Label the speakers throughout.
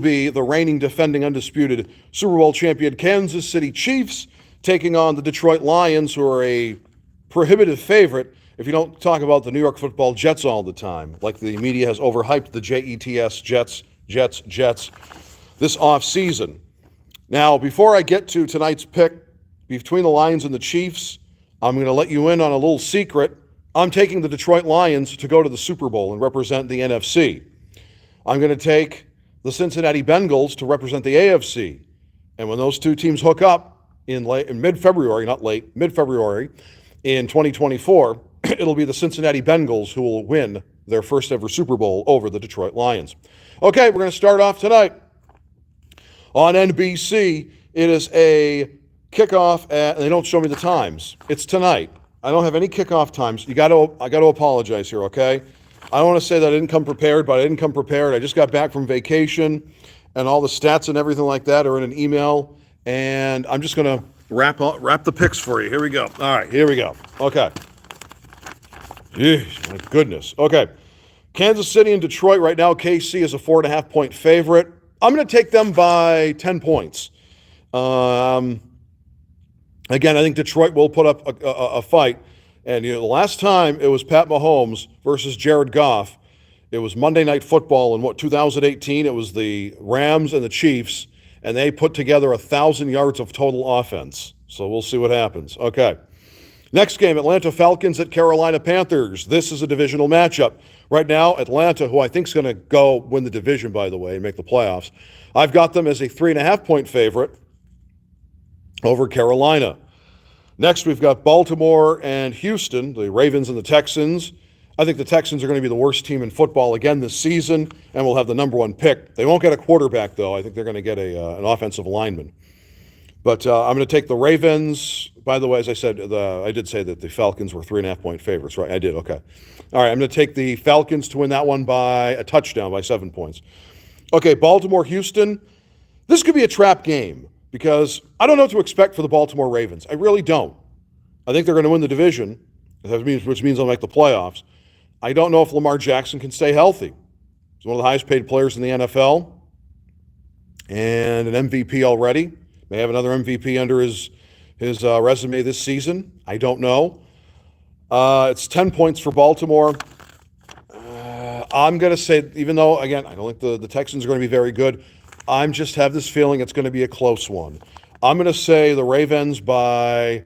Speaker 1: be the reigning defending undisputed Super Bowl champion Kansas City Chiefs taking on the Detroit Lions, who are a prohibitive favorite if you don't talk about the New York Football Jets all the time, like the media has overhyped the Jets, Jets this offseason. Now, before I get to tonight's pick between the Lions and the Chiefs, I'm going to let you in on a little secret. I'm taking the Detroit Lions to go to the Super Bowl and represent the NFC. I'm going to take the Cincinnati Bengals to represent the AFC. And when those two teams hook up in mid-February, not late, mid-February in 2024, it'll be the Cincinnati Bengals who will win their first ever Super Bowl over the Detroit Lions. Okay, we're going to start off tonight on NBC. It is a kickoff and they don't show me the times. It's tonight. I don't have any kickoff times. I got to apologize here, okay? I don't want to say that I didn't come prepared, but I didn't come prepared. I just got back from vacation, and all the stats and everything like that are in an email, and I'm just going to wrap the picks for you. Here we go. All right, here we go. Okay. Jeez, my goodness. Okay. Kansas City and Detroit right now. KC is a 4.5-point favorite. I'm going to take them by 10 points. Again, I think Detroit will put up a fight. And the last time it was Pat Mahomes versus Jared Goff, it was Monday Night Football in 2018. It was the Rams and the Chiefs, and they put together 1,000 yards of total offense. So we'll see what happens. Okay. Next game, Atlanta Falcons at Carolina Panthers. This is a divisional matchup. Right now, Atlanta, who I think is going to go win the division, by the way, and make the playoffs, I've got them as a 3.5-point favorite over Carolina. Next, we've got Baltimore and Houston, the Ravens and the Texans. I think the Texans are going to be the worst team in football again this season, and will have the number one pick. They won't get a quarterback, though. I think they're going to get an offensive lineman. But I'm going to take the Ravens. By the way, as I said, I did say that the Falcons were 3.5-point favorites, right? I did, okay. All right, I'm going to take the Falcons to win that one by a touchdown, by 7 points. Okay, Baltimore-Houston. This could be a trap game, because I don't know what to expect for the Baltimore Ravens. I really don't. I think they're going to win the division, which means they'll make the playoffs. I don't know if Lamar Jackson can stay healthy. He's one of the highest paid players in the NFL and an MVP already. May have another MVP under his resume this season. I don't know. It's 10 points for Baltimore. I'm going to say, even though, again, I don't think the Texans are going to be very good, I'm just have this feeling it's going to be a close one. I'm going to say the Ravens by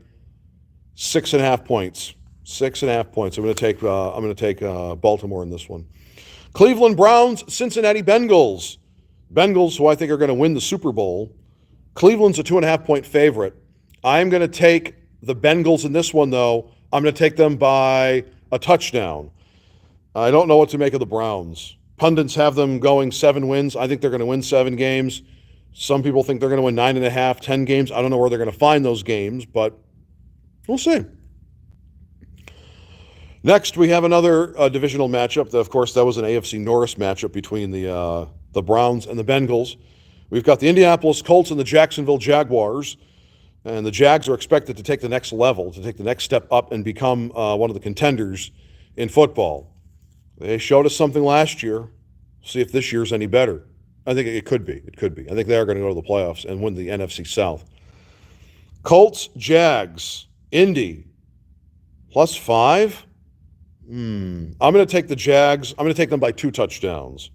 Speaker 1: 6.5 points. 6.5 points. I'm going to take Baltimore in this one. Cleveland Browns, Cincinnati Bengals. Bengals, who I think are going to win the Super Bowl. Cleveland's a 2.5-point favorite. I'm going to take the Bengals in this one, though. I'm going to take them by a touchdown. I don't know what to make of the Browns. Pundits have them going 7 wins. I think they're going to win 7 games. Some people think they're going to win 9.5, 10 games. I don't know where they're going to find those games, but we'll see. Next, we have another divisional matchup. Of course, that was an AFC North matchup between the Browns and the Bengals. We've got the Indianapolis Colts and the Jacksonville Jaguars. And the Jags are expected to take the next level, to take the next step up and become one of the contenders in football. They showed us something last year. See if this year's any better. I think it could be. It could be. I think they are going to go to the playoffs and win the NFC South. Colts, Jags, Indy, +5. I'm going to take the Jags. I'm going to take them by 2 touchdowns.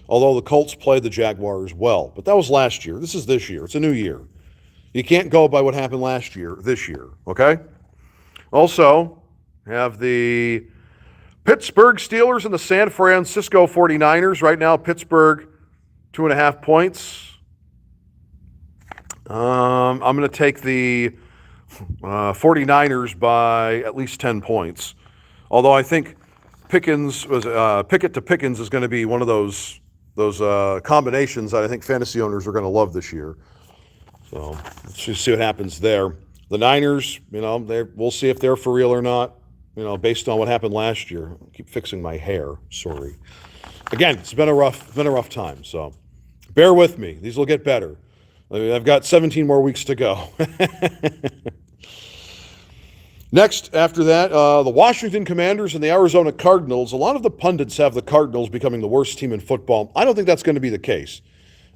Speaker 1: Although the Colts played the Jaguars well. But that was last year. This is this year. It's a new year. You can't go by what happened last year, this year, okay? Also, have the Pittsburgh Steelers and the San Francisco 49ers. Right now, Pittsburgh, 2.5 points. I'm going to take the 49ers by at least 10 points. Although I think Pickett to Pickens is going to be one of those combinations that I think fantasy owners are going to love this year. So let's just see what happens there. The Niners, we'll see if they're for real or not, based on what happened last year. I keep fixing my hair, sorry. Again, it's been a rough time, so bear with me. These will get better. I've got 17 more weeks to go. Next, after that, the Washington Commanders and the Arizona Cardinals. A lot of the pundits have the Cardinals becoming the worst team in football. I don't think that's going to be the case.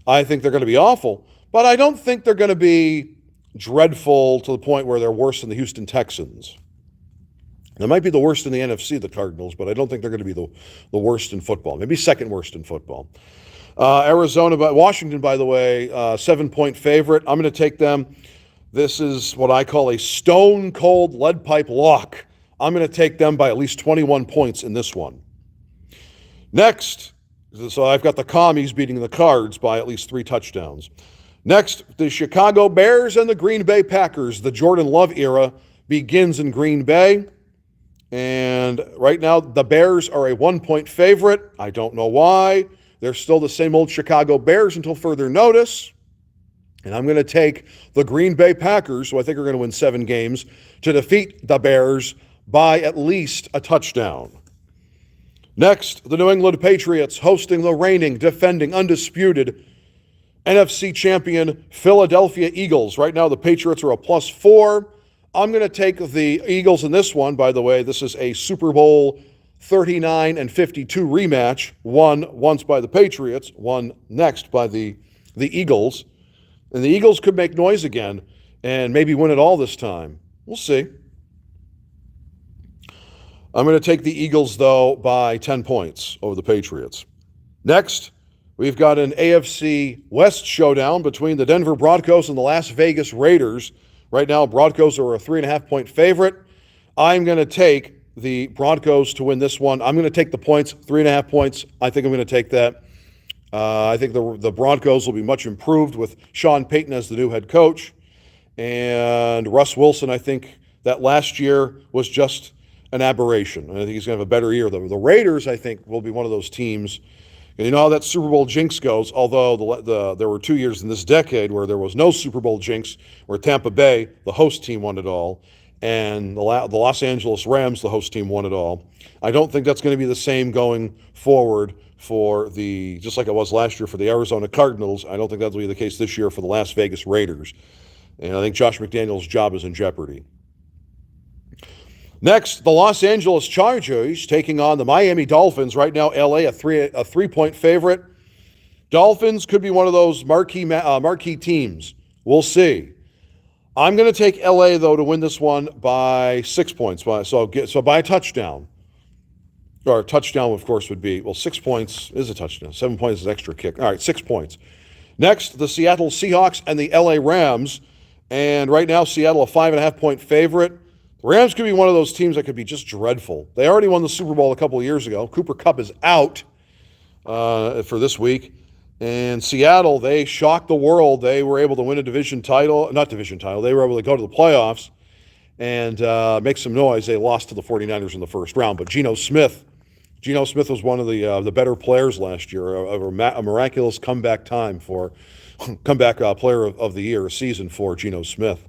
Speaker 1: I think they're going to be awful, but I don't think they're going to be dreadful to the point where they're worse than the Houston Texans. They might be the worst in the NFC, the Cardinals, but I don't think they're going to be the worst in football. Maybe second worst in football. Washington, by the way, 7-point favorite. I'm going to take them. This is what I call a stone-cold lead pipe lock. I'm going to take them by at least 21 points in this one. Next, so I've got the Commies beating the Cards by at least 3 touchdowns. Next, the Chicago Bears and the Green Bay Packers. The Jordan Love era begins in Green Bay. And right now, the Bears are a 1-point favorite. I don't know why. They're still the same old Chicago Bears until further notice. And I'm going to take the Green Bay Packers, who I think are going to win 7 games, to defeat the Bears by at least a touchdown. Next, the New England Patriots hosting the reigning, defending, undisputed NFC champion Philadelphia Eagles. Right now, the Patriots are a +4. I'm going to take the Eagles in this one. By the way, this is a Super Bowl 39 and 52 rematch, won once by the Patriots, won next by the Eagles. And the Eagles could make noise again and maybe win it all this time. We'll see. I'm going to take the Eagles, though, by 10 points over the Patriots. Next, we've got an AFC West showdown between the Denver Broncos and the Las Vegas Raiders. Right now, Broncos are a 3.5-point favorite. I'm going to take the Broncos to win this one. I'm going to take the points, 3.5 points. I think I'm going to take that. I think the Broncos will be much improved with Sean Payton as the new head coach. And Russ Wilson, I think that last year was just an aberration. I think he's going to have a better year. The Raiders, I think, will be one of those teams. And you know how that Super Bowl jinx goes, although there were 2 years in this decade where there was no Super Bowl jinx, where Tampa Bay, the host team, won it all, and the Los Angeles Rams, the host team, won it all. I don't think that's going to be the same going forward for just like it was last year for the Arizona Cardinals. I don't think that'll be the case this year for the Las Vegas Raiders. And I think Josh McDaniels' job is in jeopardy. Next, the Los Angeles Chargers taking on the Miami Dolphins. Right now, LA a 3-point favorite. Dolphins could be one of those marquee teams. We'll see. I'm going to take LA, though, to win this one by 6 points. So by a touchdown. Or a touchdown, of course, would be, 6 points is a touchdown. 7 points is an extra kick. All right, 6 points. Next, the Seattle Seahawks and the LA Rams. And right now, Seattle a 5.5-point favorite. The Rams could be one of those teams that could be just dreadful. They already won the Super Bowl a couple of years ago. Cooper Kupp is out for this week. And Seattle, they shocked the world. They were able to win a they were able to go to the playoffs and make some noise. They lost to the 49ers in the first round. But Geno Smith was one of the better players last year, a miraculous comeback player of the year, season for Geno Smith.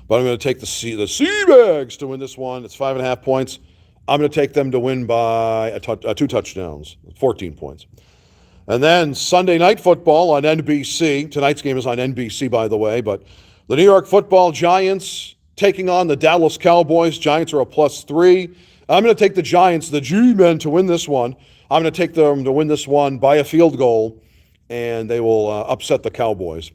Speaker 1: But I'm going to take the Seabags to win this one. It's 5.5 points. I'm going to take them to win by 2 touchdowns, 14 points. And then Sunday Night Football on NBC. Tonight's game is on NBC, by the way. But the New York Football Giants taking on the Dallas Cowboys. Giants are a +3. I'm going to take the Giants, the G-Men, to win this one. I'm going to take them to win this one by a field goal, and they will upset the Cowboys.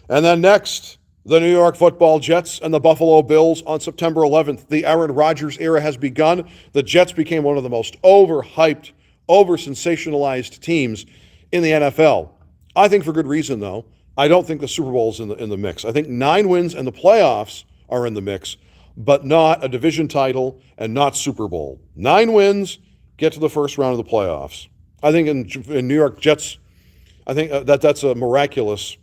Speaker 1: And then next, the New York Football Jets and the Buffalo Bills on September 11th. The Aaron Rodgers era has begun. The Jets became one of the most overhyped, over-sensationalized teams in the NFL. I think for good reason, though. I don't think the Super Bowl is in the mix. I think 9 wins and the playoffs are in the mix, but not a division title and not Super Bowl. 9 wins, get to the first round of the playoffs. I think in New York Jets, I think that's a miraculous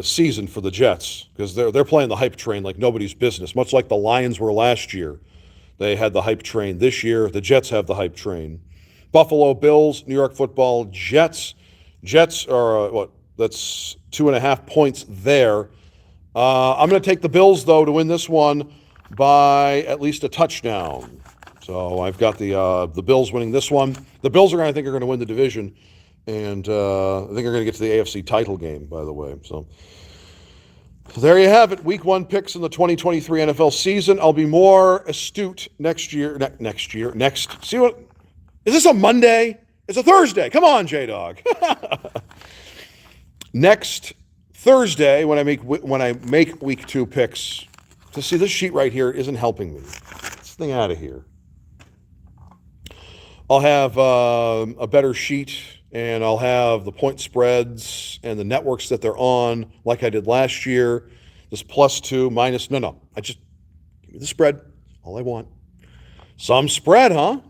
Speaker 1: season for the Jets because they're playing the hype train like nobody's business, much like the Lions were last year. They had the hype train. This year, the Jets have the hype train. Buffalo Bills, New York Football Jets. Jets are, that's 2.5 points there. I'm going to take the Bills, though, to win this one by at least a touchdown. So I've got the Bills winning this one. The Bills I think are going to win the division, and I think they're going to get to the AFC title game, by the way. So there you have it. Week 1 picks in the 2023 NFL season. I'll be more astute next year. See what? Is this a Monday? It's a Thursday. Come on, J-Dog. Next Thursday, when I make week 2 picks, to see this sheet right here isn't helping me. Get this thing out of here. I'll have a better sheet, and I'll have the point spreads and the networks that they're on, like I did last year. This +2, minus. No. I just give me the spread. All I want. Some spread, huh?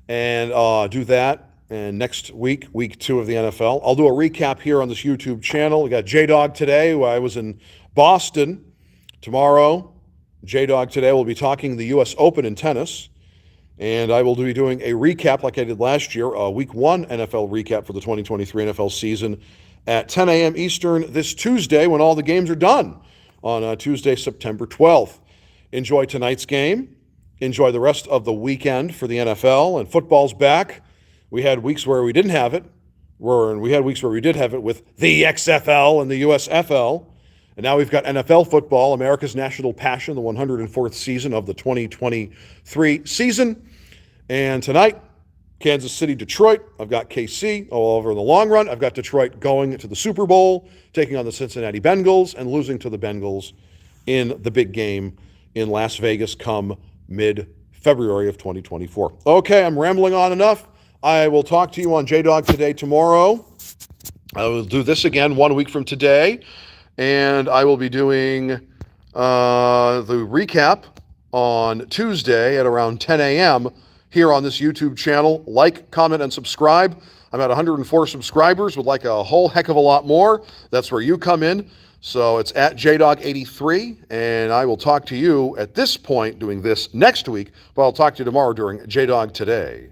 Speaker 1: And do that. And next week, week 2 of the NFL, I'll do a recap here on this YouTube channel. We got J-Dog today. I was in Boston. Tomorrow, J-Dog today will be talking the U.S. Open in tennis. And I will be doing a recap like I did last year, a week 1 NFL recap for the 2023 NFL season at 10 a.m. Eastern this Tuesday when all the games are done on Tuesday, September 12th. Enjoy tonight's game. Enjoy the rest of the weekend for the NFL, and football's back. We had weeks where we didn't have it, and we had weeks where we did have it with the XFL and the USFL. And now we've got NFL football, America's national passion, the 104th season of the 2023 season. And tonight, Kansas City, Detroit. I've got KC all over in the long run. I've got Detroit going to the Super Bowl, taking on the Cincinnati Bengals, and losing to the Bengals in the big game in Las Vegas come mid-February of 2024. Okay, I'm rambling on enough. I will talk to you on J-Dog Today tomorrow. I will do this again 1 week from today, and I will be doing the recap on Tuesday at around 10 a.m. here on this YouTube channel. Like, comment, and subscribe. I'm at 104 subscribers, would like a whole heck of a lot more. That's where you come in. So it's at JDog83, and I will talk to you at this point doing this next week, but I'll talk to you tomorrow during J-Dog Today.